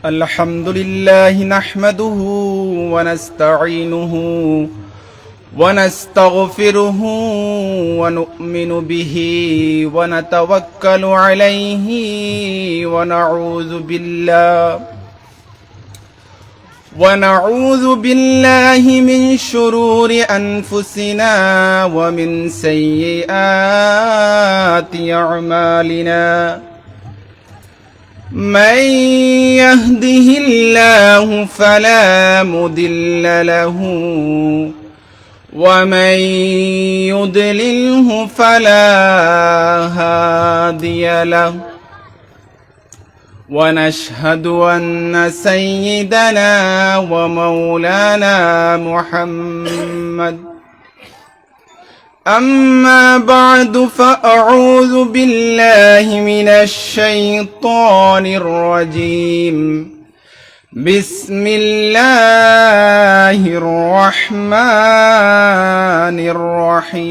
الحمد لله نحمده ونستعينه ونستغفره ونؤمن به ونتوكل عليه ونعوذ بالله من شرور أنفسنا ومن سيئات أعمالنا من يهده الله فلا مضل له ومن يضلله فلا هادي له ونشهد أن سيدنا ومولانا محمد أما بعد فأعوذ بالله من الشيطان الرجيم بسم الله الرحمن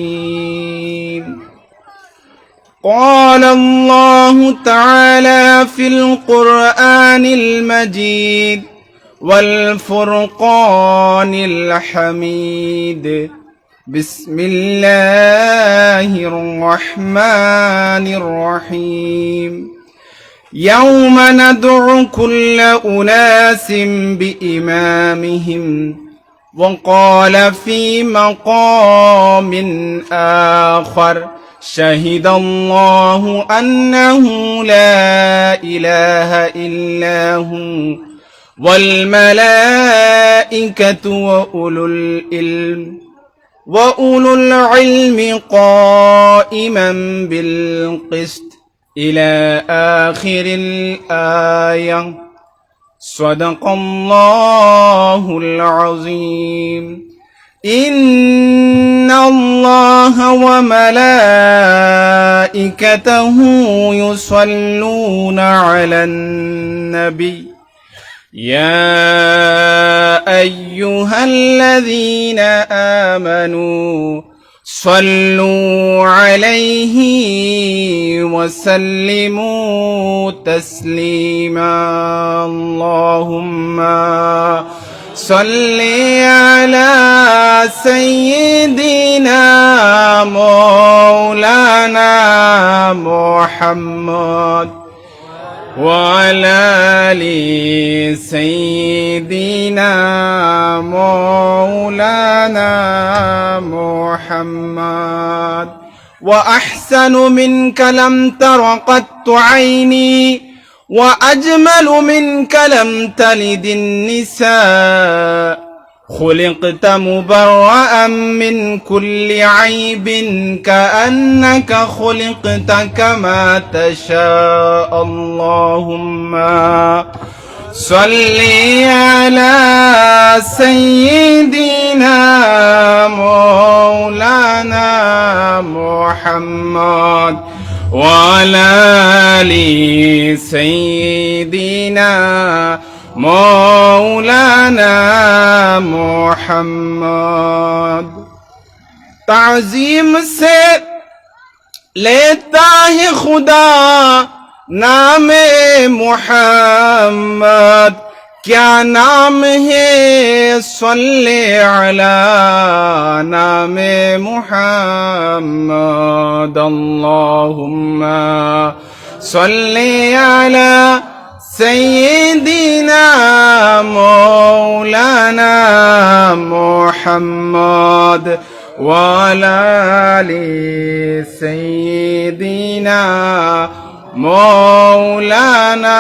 الرحيم قال الله تعالى في القرآن المجيد والفرقان الحميد بسم الله الرحمن الرحيم يوم ندعو كل أناس بإمامهم وقال في مقام آخر شهد الله أنه لا إله إلا هو والملائكة وأولو العلم قائما بالقسط إلى آخر الآية صدق الله العظيم إن الله وملائكته يصلون على النبي يا أيها الذين آمنوا صلوا عليه وسلموا تسليما اللهم صل على سيدنا مولانا محمد وعلى آل سيدنا مولانا محمد وأحسن منك لم تر قط عيني وأجمل منك لم تلد النساء خلقت مبرأ من كل عيب كأنك خلقت كما تشاء اللهم صل على سيدنا مولانا محمد وعلى آل سيدنا مولانا محمد تعظیم سے لیتا ہے خدا نام محمد کیا نام ہے صلی علی نام محمد اللہم صلی علی سيدنا مولانا محمد وعلى آل سيدنا مولانا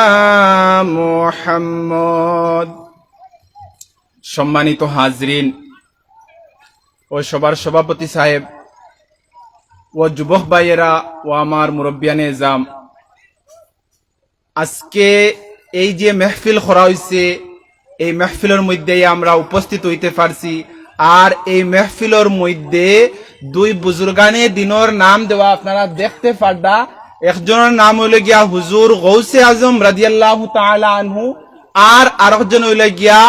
محمد সম্মানিত হাজরিন ও সবার সভাপতি সাহেব ও যুবক ভাইয়েরা ও আমার মুরব্বিয়ানে জাম আজকে এই যে মেহফিল করা হয়েছে এই মেহফিলের মধ্যে আমরা উপস্থিত হইতে পারছি আর এই মেহফিলের মধ্যে দুই বুজুর্গানে দিনের নাম দেওয়া আপনারা দেখতে পারদা একজনের নাম হইল গিয়া হুজুর গৌসে আজম রাদিয়াল্লাহু তাআলা আনহু আর আরেকজন হইল গিয়া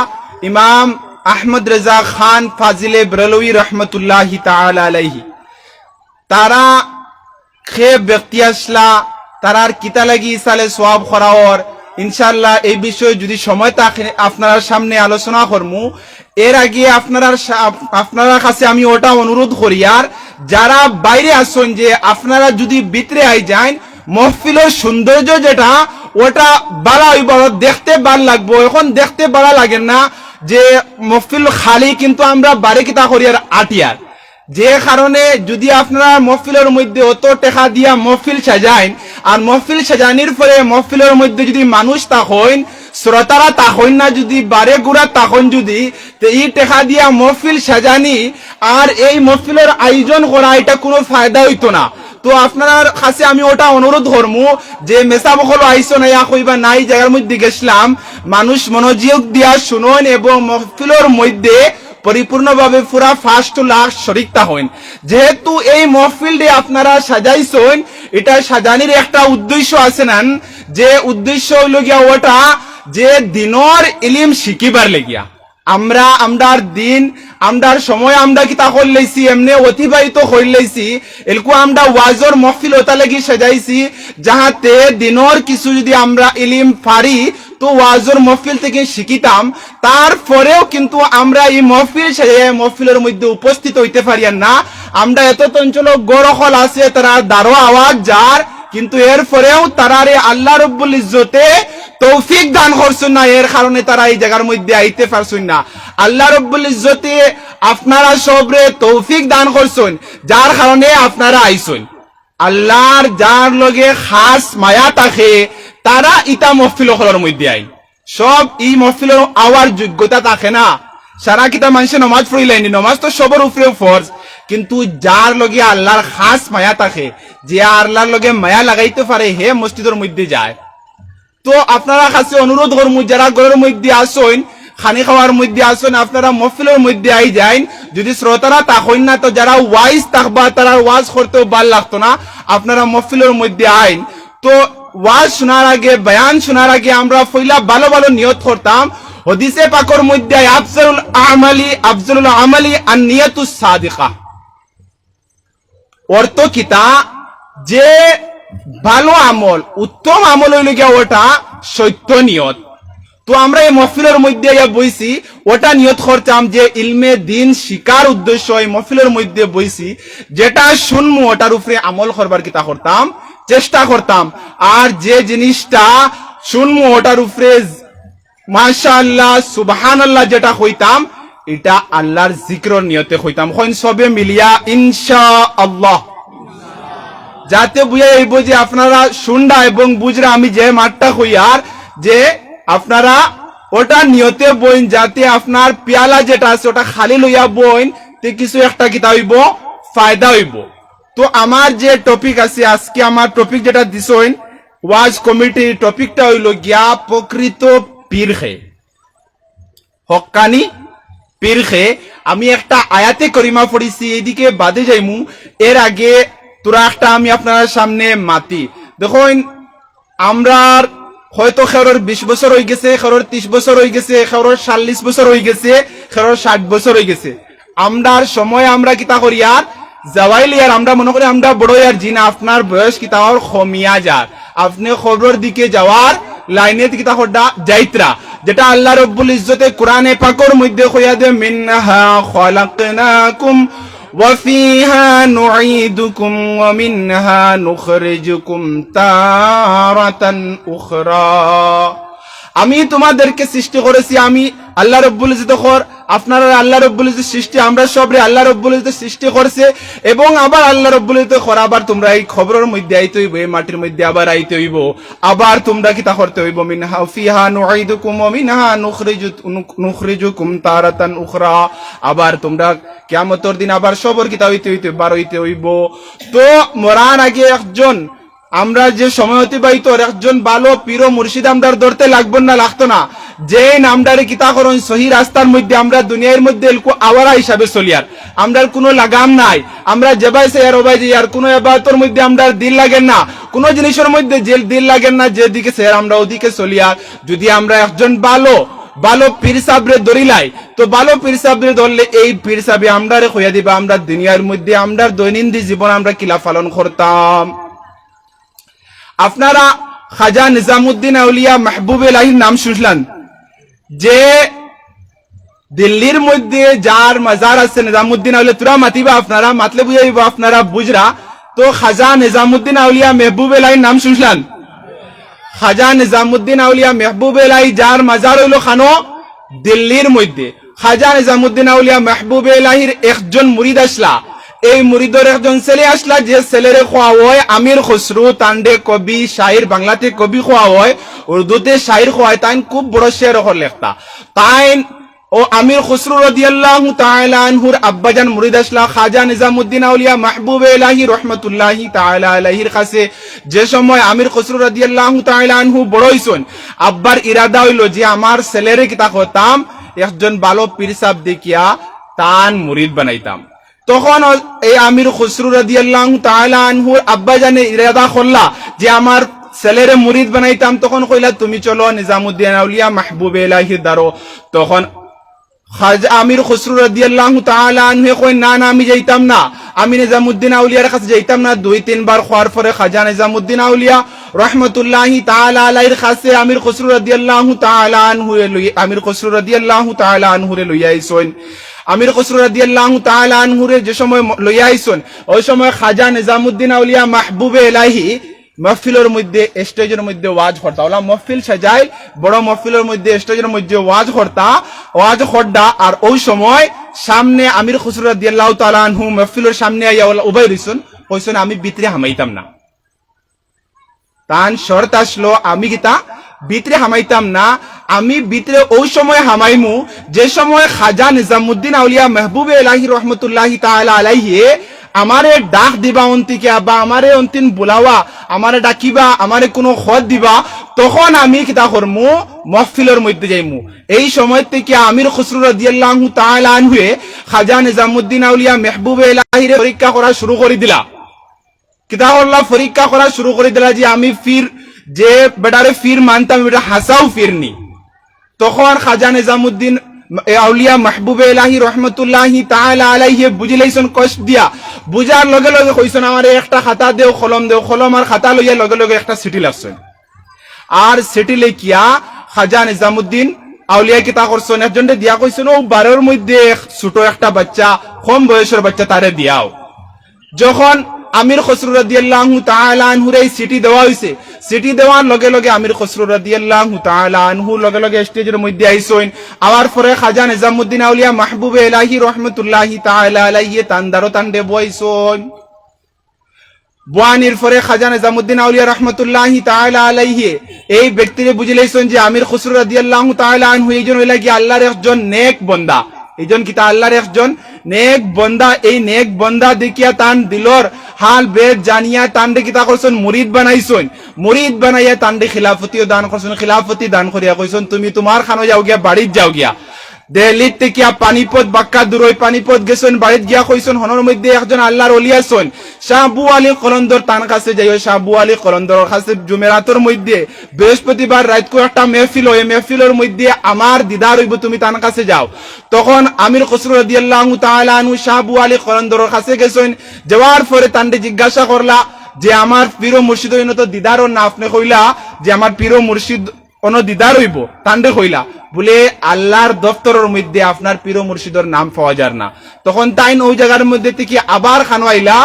ইমাম আহমদ রেজা খান ফাজিলে ব্রেলভী রহমতুল্লাহি তাআলা আলাইহি তারা খে ব্যক্তি আসলা তারার কিতা লাগি ইসালে সওয়াব খরাওর ইনশাআল্লাহ এই বিষয়ে যদি সময় থাকে আপনার সামনে আলোচনা করমু। এর আগে আপনারা কাছে আমি ওটা অনুরোধ করি, আর যারা বাইরে আসছেন যে আপনারা যদি ভিতরে আই যান, মহফিলের সৌন্দর্য যেটা ওটা বালা হইব, দেখতে ভাল লাগবো। এখন দেখতে বালা লাগে না যে মহফিল খালি, কিন্তু আমরা বাড়ি কিতা করি আর আটিয়ার, যে কারণে যদি আপনারা মহফিলের মধ্যে অত টাকা দিয়া মহফিল সাজাইন, আর মহফিল সাজানির পরে মহফিলের মধ্যে যদি মানুষ তাকইন, শ্রোতারা তাকইন না, যদি বারে গুড়া তাকইন, যদি তো এই টাকা দিয়া মহফিল সাজানি আর এই মহফিলের আয়োজন করা এটা কোনো ফায়দা হইতো না। তো আপনার কাছে আমি ওটা অনুরোধ করমু যে মেসা বকল আইসো না ইয়া কইবা নাই জায়গার মধ্যে গেছিলাম, মানুষ মনোযোগ দিয়া শুনুন এবং মহফিলের মধ্যে পরিপূর্ণভাবে পুরা ফার্স্ট টু লাস্ট শরিকতা হইন। যেহেতু এই মহফিলটি আপনারা সাজাইছেন, এটা সাজানির একটা উদ্দেশ্য আছে না, যে উদ্দেশ্য হইল গিয়া ওটা যে দিনর ইলিম শিকিবার লেগিয়া আমরার দিন আমরার সময় আমরা কিতা করলেছি এমনি অতিবাহিত করলেছি, এলকু আমরা ওয়াজর মহফিল ওটা লাগি সাজাইছি যাহাতে দিনর কিছু যদি আমরা ইলিম পারি তো ওয়াজর মহফিল থেকে শিখিতাম, তারপরেও কিন্তু আমরা এই মহফিল সাজাই মহফিলের মধ্যে উপস্থিত হইতে পারি না। আমরা এত অঞ্চল গড়খল আছে তারা দারো আওয়াজ যার, কিন্তু এরপরেও তারারে আল্লাহ রব্বুল ইজ্জতে তৌফিক দান করছেন না, এর কারণে তারা এই জায়গার মধ্যে আইতে পারছেন না। আল্লাহ রব্বুল ইজ্জতে আপনারা সবরে তৌফিক দান করছেন, যার কারণে আপনারা আইছেন। আল্লাহর যার লগে খাস মায়া থাকে তারা ইতা মহফিল হলের মধ্যে আই, সব এই মহফিল আওয়ার যোগ্যতা থাকে না। সারা কিতা মানুষে নমাজ পড়িলেনি, নমাজ তো সবার উপরে ফরজ, কিন্তু যার লগে আল্লাহর খাস মায়া থাকে, যে আল্লাহর লগে মায়া লাগাইতে পারে, হে মসজিদের মধ্যে যায়। তো আপনারা কাছে অনুরোধ করমু, যারা ঘরের মধ্যে আসেন, খানি খাওয়ার মধ্যে আসেন, আপনারা মহফিলের মধ্যে আই যান। যদি শ্রোতারা তাকইন না, তো যারা ওয়াইজ থাকবা তারা ওয়াজ করতেও ভাল লাগতো না, আপনারা মহফিলের মধ্যে আইন। তো ওয়াজ শোনার আগে, বয়ান শোনার আগে আমরা পয়লা ভালো ভালো নিয়ত করতাম। হাদিসে পাকের মধ্যে আফজলুল আমালি আন নিয়াতুস সাদিকা, অর্থ কিতা যে ভালো আমল, উত্তম আমল হইল গিয়া ওটা সত্য নিয়ত। তো আমরা এই মহফিলের মধ্যে বইছি, ওটা নিয়ত করতাম যে ইলমে দিন শিকার উদ্দেশ্য এই মহফিলের মধ্যে বইছি, যেটা শুনমু ওটার উপরে আমল করবার কিতা করতাম, চেষ্টা করতাম। আর যে জিনিসটা শুনমু ওটার উপরে মাশাআল্লাহ সুবহানাল্লাহ যেটা হইতাম, এটা আল্লাহর জিক্রর নিয়তে হইতাম। হইন সবে মিলিয়া ইনশাআল্লাহ, যাতে বুঝা যাইব যে আপনারা শুনডা এবং বুঝরা আমি যে মাঠটা হইয়ার, যে আপনারা ওটা নিয়তে বইন, যাতে আপনার পেয়ালা যেটা আছে ওটা খালি লইয়া বইন, তে কিছু একটা কিতা হইব, ফায়দা হইব। তো আমার যে টপিক আছে আজকে, আমার টপিক যেটা দিছেন ওয়াজ কমিটির টপিকটা হইল গিয়া প্রকৃত পীরখে, হক্কানি পীরখে। আমি একটা আয়াতে করিমা পড়িছি, এদিকে বাদে যাইমু। এর আগে তোরা একটা আমি আপনার সামনে মাতি দেখুন, আমরা হয়তো খেরোর 20 বছর হয়ে গেছে, খেরোর 30 বছর হয়ে গেছে, খেরোর 40 বছর হয়ে গেছে, খেরোর 60 বছর হয়ে গেছে। আমরার সময় আমরা কিতা করি আর যাওয়াইলি, আর আমরা মনে করি আমরা বড় আর জিনা, আপনার বয়স কিতা আর কমিয়া যার, আপনি খবরের দিকে যাওয়ার লাইনে কিতা হড্ডা যাইত্রা, যেটা আল্লাহ রব্বুল ইজ্জতে কোরআনে পাকের মধ্যে কইয়া দে, মিনহা খালাকনাকুম ওয়া ফিহা নুঈদুকুম ওয়া মিনহা নুখরিজুকুম তারাতান উখরা। আমি তোমাদেরকে সৃষ্টি করেছি, আমি আল্লাহ রব্বুল ইজ্জত আপনারা আল্লাহ রব্বুল ইজ্জত সৃষ্টি, আমরা সবরে আল্লাহ রব্বুল ইজ্জত সৃষ্টি করছে, এবং আবার আল্লাহ রব্বুল ইজ্জত আবার তোমরা এই খবরের মধ্যে আইতে হইব, এই মাটির মধ্যে আবার আইতে হইব, আবার তোমরা কিতা করতে হইব, মিনহা ফিহা নুঈদুকুম ওয়া মিনহা নুখরিজুকুম তারাতান উখরা। আবার তোমরা কিয়ামতের দিন আবার সবর কিতা হইতে বার হইতে হইব। তো মরার আগে একজন আমরা যে সময় অতিবাহিত একজন ভালো পীর মুর্শিদ আমরা ধরতে লাগবো না, লাগতো না, যে নামদারে কিতা করুন সহি রাস্তার মধ্যে আমরা দুনিয়ার মধ্যে আওয়ারা হিসাবে চলিয়ার, আমরার কোনো লাগাম নাই, আমরা যেবাই সে আর ওবাই যাই, আর কোনো এবাদতের মধ্যে আমরা দিল লাগেন না, কোনো জিনিসের মধ্যে জেল দিল লাগেন না, যেদিকে সে আমরা ওদিকে চলিয়ার। যদি আমরা একজন ভালো পীর সাবরে ধরিলাই, তো ভালো পীর সাবরে ধরলে এই পীর সাবে আমরা হইয়া দিবা আমরা দুনিয়ার মধ্যে আমরা দৈনন্দিন জীবন আমরা কিলা পালন করতাম। আপনারা খাজা নিজামুদ্দিন আউলিয়া মাহবুব এলাহির নাম শুনলেন, যে দিল্লির মধ্যে যার মাজার আছে নিজামুদ্দিন আউলিয়া, তোরা মাতিবা আপনারা, মাতলে বুঝাইবা আপনারা বুঝরা। তো খাজা নিজামুদ্দিন আউলিয়া মেহবুব এলাহির নাম শুনলেন? খাজা নিজামুদ্দিন আউলিয়া মেহবুব এলাহি যার মাজার হইল খানো দিল্লির মধ্যে। খাজা নিজামুদ্দিন আউলিয়া মেহবুব এলাহির একজন মুরিদ আসলা, এই মুরিদর একজন ছেলে আসলা, যে ছেলেরে খোয়া হয় আমির খসরু, তান্ডে কবি শাহির, বাংলাতে কবি খোয়া হয়, উর্দুতে শাহির খোয়ায়, তাই খুব বড় শের লেখতা। তাই ও আমির খসরু রাদিয়াল্লাহু তাআলা আনহুর আব্বাজান মুরিদ আসলা খাজা নিজামুদ্দিন আউলিয়া মাহবুব এলাহি রহমাতুল্লাহি তাআলা আলাইহির কাছে। যে সময় আমির খসরু রাদিয়াল্লাহু তাআলা আনহু বড় হইছেন, আব্বার ইরাদা হইল যে আমার ছেলেরে কিতা করতাম, একজন ভালো পীর সাহেব দেখিয়া তান মুরিদ বানাইতাম। তখন এই আমির খসরু রাদিয়াল্লাহু তাআলা আনহুর আব্বাজানে ইরাদা করলা যে আমার ছেলেরে মুরিদ বানাইতাম। তখন কইলা তুমি চলো নিজামুদ্দিন আউলিয়া মাহবুব এলাহির দ্বারো। তখন খাজা আমির খসরু রাদিয়াল্লাহু তাআলা আনহু কই না না, আমি যাইতাম না, আমি নিজামুদ্দিন আউলিয়ার কাছে যাইতাম না। 2-3 বার খোয়ার পরে খাজা নিজামুদ্দিন আউলিয়া রহমাতুল্লাহি তাআলা আলাইহির কাছে আমির খসরু রাদিয়াল্লাহু তাআলা আনহু আমির খসরু রাদিয়াল্লাহু তাআলা আনহুরে লইয়া আইছেন। আমির খসরু রাদিয়াল্লাহু তাআলা আনহুরে যে সময় লইয়া আইছেন, ওই সময় খাজা নিজামুদ্দিন আউলিয়া মাহবুব এলাহি মহফিলের মধ্যে স্টেজের মধ্যে ওয়াজ করতা। ওলা মহফিল সাজাইল, বড় মহফিলের মধ্যে স্টেজের মধ্যে ওয়াজ করতা, ওয়াজ করডা। আর ওই সময় সামনে আমির খসরু রাদিয়াল্লাহু তাআলা আনহু মহফিলের সামনে আইয়া ওলা উবাই রইছেন, কইছেন আমি ভিতরে হামাইতাম না। তান শর্ত আসলো আমি কিতা ভিতরে হামাইতাম না, আমি ভিতরে ওই সময় হামাইমু যে সময় খাজা নিজামুদ্দিন আউলিয়া মাহবুব এলাহি রহমাতুল্লাহি তাআলা আলাইহি আমারে ডাক দিবা অন্তিকে, বা আমারে অন্তিন বুলাওয়া, আমারে ডাকিবা, আমারে কোনো খত দিবা, তখন আমি কিতা করমু মহফিলের মধ্যে যাইমু। এই সময় থেকে আমির খসরু রাদিয়াল্লাহু তাআলা আনহু খাজা নিজামুদ্দিন আউলিয়া মাহবুব এলাহির পরীক্ষা করা শুরু করে দিলা। কিতা করলা? পরীক্ষা করা শুরু করে দিলা যে আমি ফির যে বেটারে ফির মানতাম, বেটা হাসাও ফিরনি। তখন খাজা নিজামুদ্দিন আউলিয়া মাহবুব এলাহি রহমাতুল্লাহি তাআলা আলাইহি বুঝিলাইছেন কষ্ট দিয়া। বুঝার লগে লগে কইছেন আমারে একটা খাতা দেও, কলম দেও। কলম আর খাতা লইয়া লগে লগে একটা চিঠি লাগছেন। আর চিঠি লেখিয়া খাজা নিজামুদ্দিন আউলিয়া কিতা করছেন, একজনকে দিয়া কইছেন ও 12 মধ্যে ছোট একটা বাচ্চা, কম বয়সের বাচ্চা, তারে দিয়াও। যখন আমির খসরু রাদিয়াল্লাহু তাআলা আনহুর এই চিঠি দেওয়া হইছে, চিঠি দেওয়ার লগে লগে আমির খসরু রাদিয়াল্লাহু তাআলা আনহু লগে লগে স্টেজের মধ্যে আইছেন। আবার পরে খাজা নিজামুদ্দিন আউলিয়া মাহবুব এলাহি রহমাতুল্লাহি তাআলা আলাইহি তান্দারো তান্ডে বইছেন। বুয়ানির পরে খাজা নিজামুদ্দিন আউলিয়া রহমাতুল্লাহি তাআলা আলাইহি এই ব্যক্তিরে বুঝিলাইছেন যে আমির খসরু রাদিয়াল্লাহু তাআলা আনহু এইজন হইলা কি আল্লাহর একজন নেক বান্দা, এইজন কিতা আল্লাহর একজন নেক বান্দা। এই নেক বান্দা দেখিয়া তান দিলর হাল বেদ জানিয়া তান্ডে কিতা করছেন মুরিদ বানাইছেন। মুরিদ বানাইয়া তান্ডে খিলাফতিও দান করছেন। খিলাফতি দান করিয়া কইছেন তুমি তোমার খানো যাও গিয়া, বাড়িত যাও গিয়া। দিল্লির থেকে পানিপত বাক্কা দূর হই পানিপত গেছেন, বাড়িত গিয়া কইছেন হনর মধ্যে একজন আল্লাহর ওলি আছেন, শাহ আবু আলী কলন্দর, তার কাছে যাইও। শাহ আবু আলী কলন্দরের কাছে জুমেরাতের মধ্যে বৃহস্পতিবার রাত করে একটা মেহফিল হয়, মেহফিলের মধ্যে আমার দিদার হইব, তুমি তার কাছে যাও। তখন আমির খসরু রাদিয়াল্লাহু তাআলা আনহু শাহ আবু আলী কলন্দরের কাছে গেছেন। যাওয়ার পরে তান্ডে জিজ্ঞাসা করলা যে আমার পীর মুর্শিদ হইন তো দিদারও না, আপনি কইলা যে আমার পীর মুর্শিদ অন দিদার হইব, তান্ডে কইলা বলে আল্লাহর দফতরের মধ্যে আপনার পীর মুর্শিদের নাম পাওয়া যায় না। তখন তাইন ওই জায়গার মধ্যে থেকে আবার খানওয়াইলা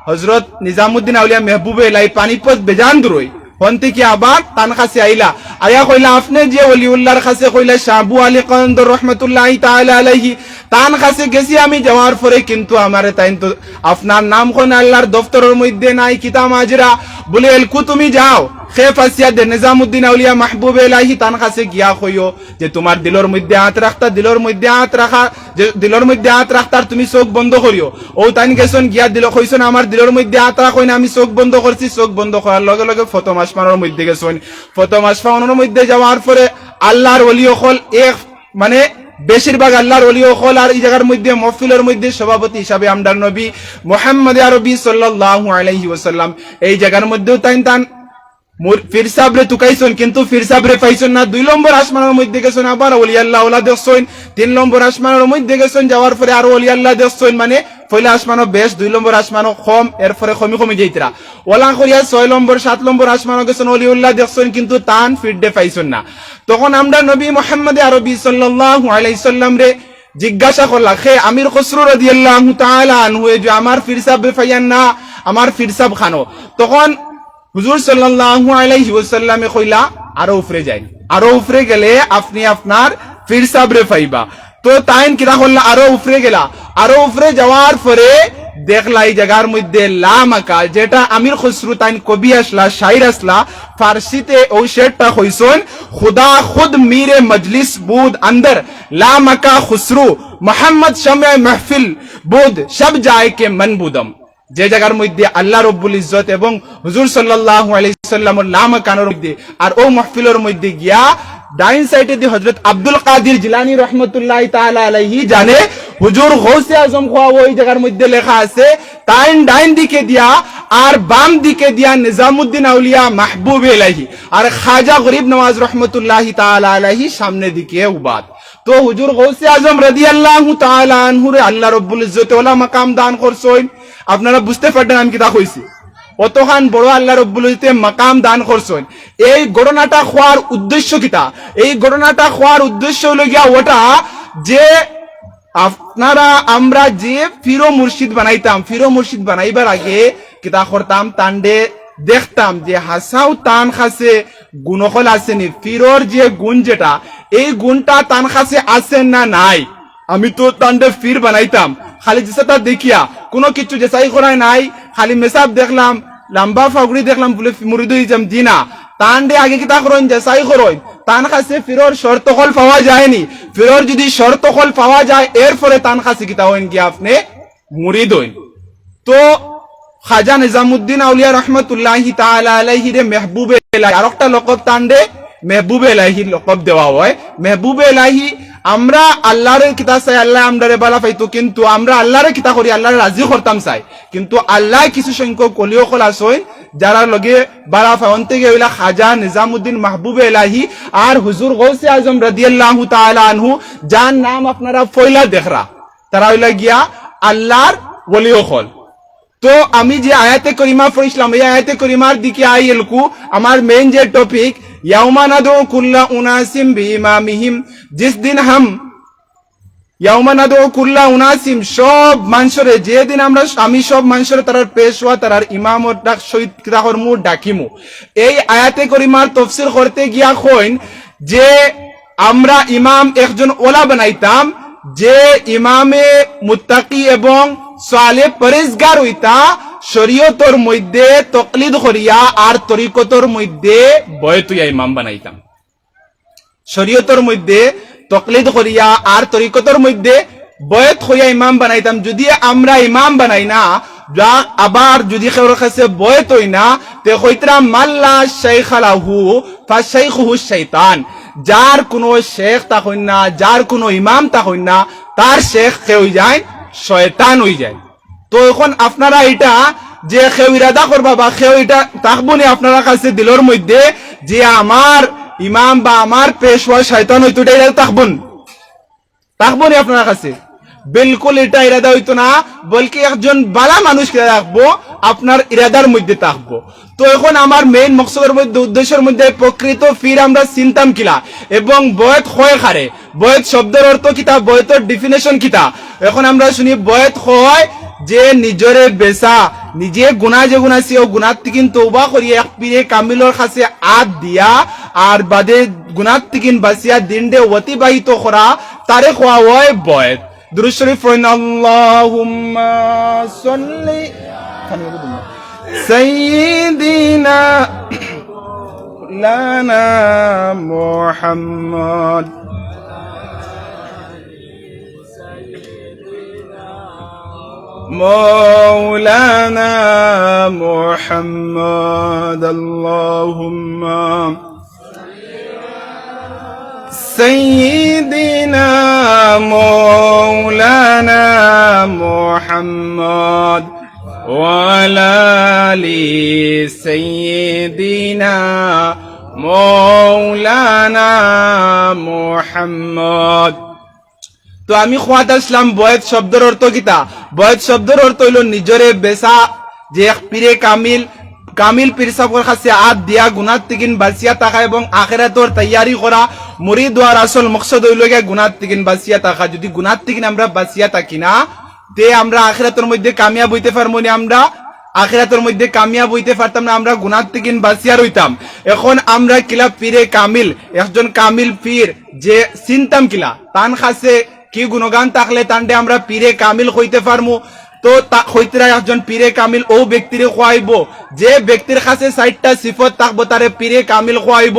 হযরত নিজামুদ্দিন আউলিয়া মাহবুব এলাহি পানিপত বেজান দূরই হন থেকে আবার তান কাছে আইলা। আয়া কইলা আপনি যে ওলিউল্লাহর কাছে কইলা শাহ আবু আলী কলন্দর রহমাতুল্লাহি তাআলা আলাইহি, তান কাছে গেছি আমি, যাওয়ার পরে কিন্তু আমারে তাইন তো আপনার নাম কোন আল্লাহর দফতরের মধ্যে নাই, কিতা মাজরা। বলে এলকু তুমি যাও খেফ আসিয়া দে নিজামুদ্দিন আউলিয়া মাহবুব এলাহি তান কাছে গিয়া কইও যে তোমার দিলর মধ্যে হাত রাখতা, দিলর মধ্যে হাত রাখা, যে দিলর মধ্যে হাত রাখতার তুমি চোখ বন্ধ করিও। ও তাইন গেছেন গিয়া দিল কইছেন আমার দিলর মধ্যে হাত রাখই না, আমি চোখ বন্ধ করছি। চোখ বন্ধ করার লগে লগে ফতম আসমানের মধ্যে গেছেন। ফতম আসমানের মধ্যে যাওয়ার পরে আল্লাহর ওলি হল এক মানে বেশিরভাগ আল্লাহর ওলি হল। আর এই জায়গার মধ্যে মহফিলের মধ্যে সভাপতি হিসাবে আমদার নবী মুহাম্মদ আরবি সাল্লাল্লাহু আলাইহি ওয়াসাল্লাম। এই জায়গার মধ্যেও তাইন ফির সাবরে তুকাইছেন, কিন্তু ফির সাবরে পাইছেন না। 2 নম্বর আসমানের মধ্যে গেছেন, আবার ওলি আল্লাহ ওলা দেখছেন। 3 নম্বর আসমানের মধ্যে গেছেন, যাওয়ার পরে আরো ওলি আল্লাহ দেখছেন, মানে পয়লা আসমানও বেশ, 2 নম্বর আসমানও কম, এরপরে কমি কমি যাইতরা ওলা করিয়া 6 নম্বর 7 নম্বর আসমানও গেছেন অলিউল্লাহ দেখছেন, কিন্তু তান ফিডে পাইছেন না। তখন আমরা নবী মুহাম্মদ আরবি সাল্লাল্লাহু আলাইহি সাল্লাম রে জিজ্ঞাসা করলা, খে আমির খসরু রাদিয়াল্লাহু তাআলা আনহু যে আমার ফিরসাব ফাইয়ান না, আমার ফিরসাব খানো। তখন হুজুর সাল্লাল্লাহু আলাইহি ওয়াসাল্লামে কইলা আরো উপরে যাই, আরো উপরে গেলে আপনি আপনার ফিরসাব রে পাইবা। তো তাইন কিরা করলা, আরো উপরে গেলা, আরো উপরে যাওয়ার পরে দেখলা এই জায়গার মধ্যে লামাকা, যেটা আমির খসরু তাইন কবি আসলা, শাইর আসলা, ফার্সিতে ওই শেরটা কইছেন, খুদা খুদ মিরে মজলিস বুদ अंदर লামাকা খসরু মোহাম্মদ শামে মাহফিল বুদ সব যায় কে মন বুদম। যে জায়গার মধ্যে আল্লাহ রব্বুল ইজ্জত এবং হুজুর সাল্লাল্লাহু আলাইহি সাল্লামের লামাকানোর মধ্যে, আর ও মাহফিলের মধ্যে গিয়া ডাইন সাইডে দি হযরত আব্দুল কাদির জিলানী রাহমাতুল্লাহি তাআলা আলাইহি জানে হুজুর গৌসে আজম খোয়া ওই জায়গার মধ্যে লেখা আছে, তাইন ডাইন দিকে দিয়া আর বাম দিকে দিয়া নিজামউদ্দিন আউলিয়া মাহবুব ইলাহি আর খাজা গরিব নওয়াজ রাহমাতুল্লাহি তাআলা আলাইহি সামনে দিকে উবাদ। তো হুজুর গৌসে আজম রাদিয়াল্লাহু তাআলা আনহু রে আল্লাহ রব্বুল ইজ্জত ওয়ালা মাকাম দান করছেন। আপনারা বুঝতে পারবেন আমি কিতা কইছি, অতখান বড় আল্লাহ রব্বুল ইজ্জতে মাকাম দান করছেন। এই ঘটনাটা হওয়ার উদ্দেশ্য কিতা? এই ঘটনাটা হওয়ার উদ্দেশ্য হলো গিয়া ওটা যে আপনারা আমরা যে ফিরো মুর্শিদ বানাইতাম, ফিরো মুর্শিদ বানাইবার আগে কিতা করতাম, তান্ডে দেখতাম যে হাসাও তান খাসে গুণফল আসেনি, ফিরোর যে গুণ যেটা, এই গুণটা তান খাসে আসেন না নাই। আমি তো তান্ডে ফির বানাইতাম খালি যেটা দেখিয়া কোনো কিছু যেসাই করাই নাই, খালি মেসাব দেখলাম, লম্বা ফাগুড়ি দেখলাম বলে মুরিদ হইতাম দিনা। তান্ডে আগে কিতা করেন, যেসাই করেন, তান কাছে ফিরোর শর্তকল পাওয়া যায়নি। ফিরোর যদি শর্তকল পাওয়া যায় এরপরে তান কাছে কিতা হইন গিয়া আপনি মুরিদ হইন। তো খাজা নিজামউদ্দিন আউলিয়া রহমতুল্লাহি তাআলা আলাইহি রে মেহবুবে ইলাহি আর একটা লকব তান্ডে মেহবুবে ইলাহি লকব দেওয়া হয়। মেহবুবে ইলাহি আমরা আল্লাহর কিতা চাই, আল্লাহ আমরারে বালা পাইতো, কিন্তু আমরা আল্লাহরে কিতা করি, আল্লাহরে রাজি করতাম চাই, কিন্তু আল্লাহ কিছু সংখ্যক কলিও কল আসই যারা লগে বালা ফাউন্তে গেলা খাজা নিজামউদ্দিন মাহবুবে ইলাহি আর হুজুর গৌসে আজম রাদিয়াল্লাহু তাআলা আনহু, যার নাম আপনারা পয়লা দেখরা, তারা হইলা গিয়া আল্লাহর ওলিও কল। তো আমি যে আয়াতে করিমা পড়িছিলাম, এই আয়াতে করিমার দিকে আইলকু আমার মেইন যে টপিক, ইয়াউমা নাদউ কুল্লা উনাসিম বিইমামিহিম, জিস দিন হাম ইয়াউমা নাদউ কুল্লা উনাসিম, সব মানুষরে যেদিন আমি সব মানুষরে তারার পেশওয়া তারার ইমাম ও ডাক শহীদ কিতাহর মু ডাকিমু। এই আয়াতে করিমার তাফসীর করতে গিয়া কইন যে আমরা ইমাম একজন ওলা বানাইতাম, যে ইমামে মুত্তাকি এবং সালে পরেজগার হইতা, শরীয়তর মধ্যে তকলিদ করিয়া আর তরিকতর মধ্যে বয়তুয়া ইমাম বানাইতাম। শরীয়তর মধ্যে তকলিদ করিয়া আর তরিকতর মধ্যে বয়ত হইয়া ইমাম বানাইতাম। যদি আমরা ইমাম বানাই না, যা আবার যদি কেউর কাছে বয়ত হই না, তে কইতরা মাল্লা শাইখালাহু ফাশাইখুহু শাইতান, যার কোনো শেখ তা হইন না, যার কোনো ইমাম তা হইন না, তার শেখ কে হই যায়, শয়তান হই যায়। তো এখন আপনারা এটা যে কেউ ইরাদা করবা বা কেউ এটা তাকবনি আপনারা কাছে দিলর মধ্যে যে আমার ইমাম বা আমার পেশওয়া শয়তান হইতো, এটা তাকবনি আপনারা কাছে, বিলকুল এটা ইরাদা হইতো না, বলকি একজন বালা মানুষকে রাখবো, আপনার ইরাদার মধ্যে থাকবো। তো এখন আমার মেইন মকসদের মধ্যে উদ্দেশ্যের মধ্যে প্রকৃত ফির আমরা চিন্তাম কিলা এবং বয়ত হয় খারে, বয়ত শব্দের অর্থ কিতা, বয়তের ডেফিনেশন কিতা। এখন আমরা শুনি বয়ত হয় যে নিজরে বেসা, নিজে গুনাহ যে গুনাছি ও গুনাহ থেকে তওবা করিয়া এক পীরে কামিলর কাছে আদ দিয়া আর বাদে গুনাহ থেকে বাঁচিয়া দিনডে অতিবাহিত করা, তারে কোয়া হয় বয়ত। দুরূদ শরীফ পড়েন, আল্লাহুম্মা সাল্লি সাইয়্যিদিনা লানা মুহাম্মদ مولانا محمد اللهم سيدنا مولانا محمد وعلى آل سيدنا مولانا محمد। তো আমি খোয়াত আসলাম বয়েত শব্দের অর্থ কিতা? বয়েত শব্দের অর্থ হইল নিজরে বেসা, যে পীরে কামিল কামিল পীর সাহেবের কাছে আদ দিয়া গুনাত তিকিন বাঁচিয়া থাকা এবং আখিরাতর তৈয়ারি করা। মুরিদ হওয়ার আসল মকসদ হইল গিয়া গুনাত তিকিন বাঁচিয়া থাকা। যদি গুনাত তিকিন আমরা বাঁচিয়া থাকি না, তে আমরা আখিরাতের মধ্যে কামিয়াব হইতে পারবো না। আমরা আখিরাতের মধ্যে কামিয়াব হইতে পারতাম না, আমরা গুনাত তিকিন বাঁচিয়া রইতাম। এখন আমরা কিলা পীরে কামিল, একজন কামিল পীর যে চিনতাম কিলা তান কাছে কি গুণগান থাকলে তান্ডে আমরা পীরে কামিল হইতে পারবো। তো হইতরা একজন পীরে কামিল ও ব্যক্তিরে খোয়াইব যে ব্যক্তির কাছে 60টা সিফত থাকবো, তারে পীরে কামিল খোয়াইব।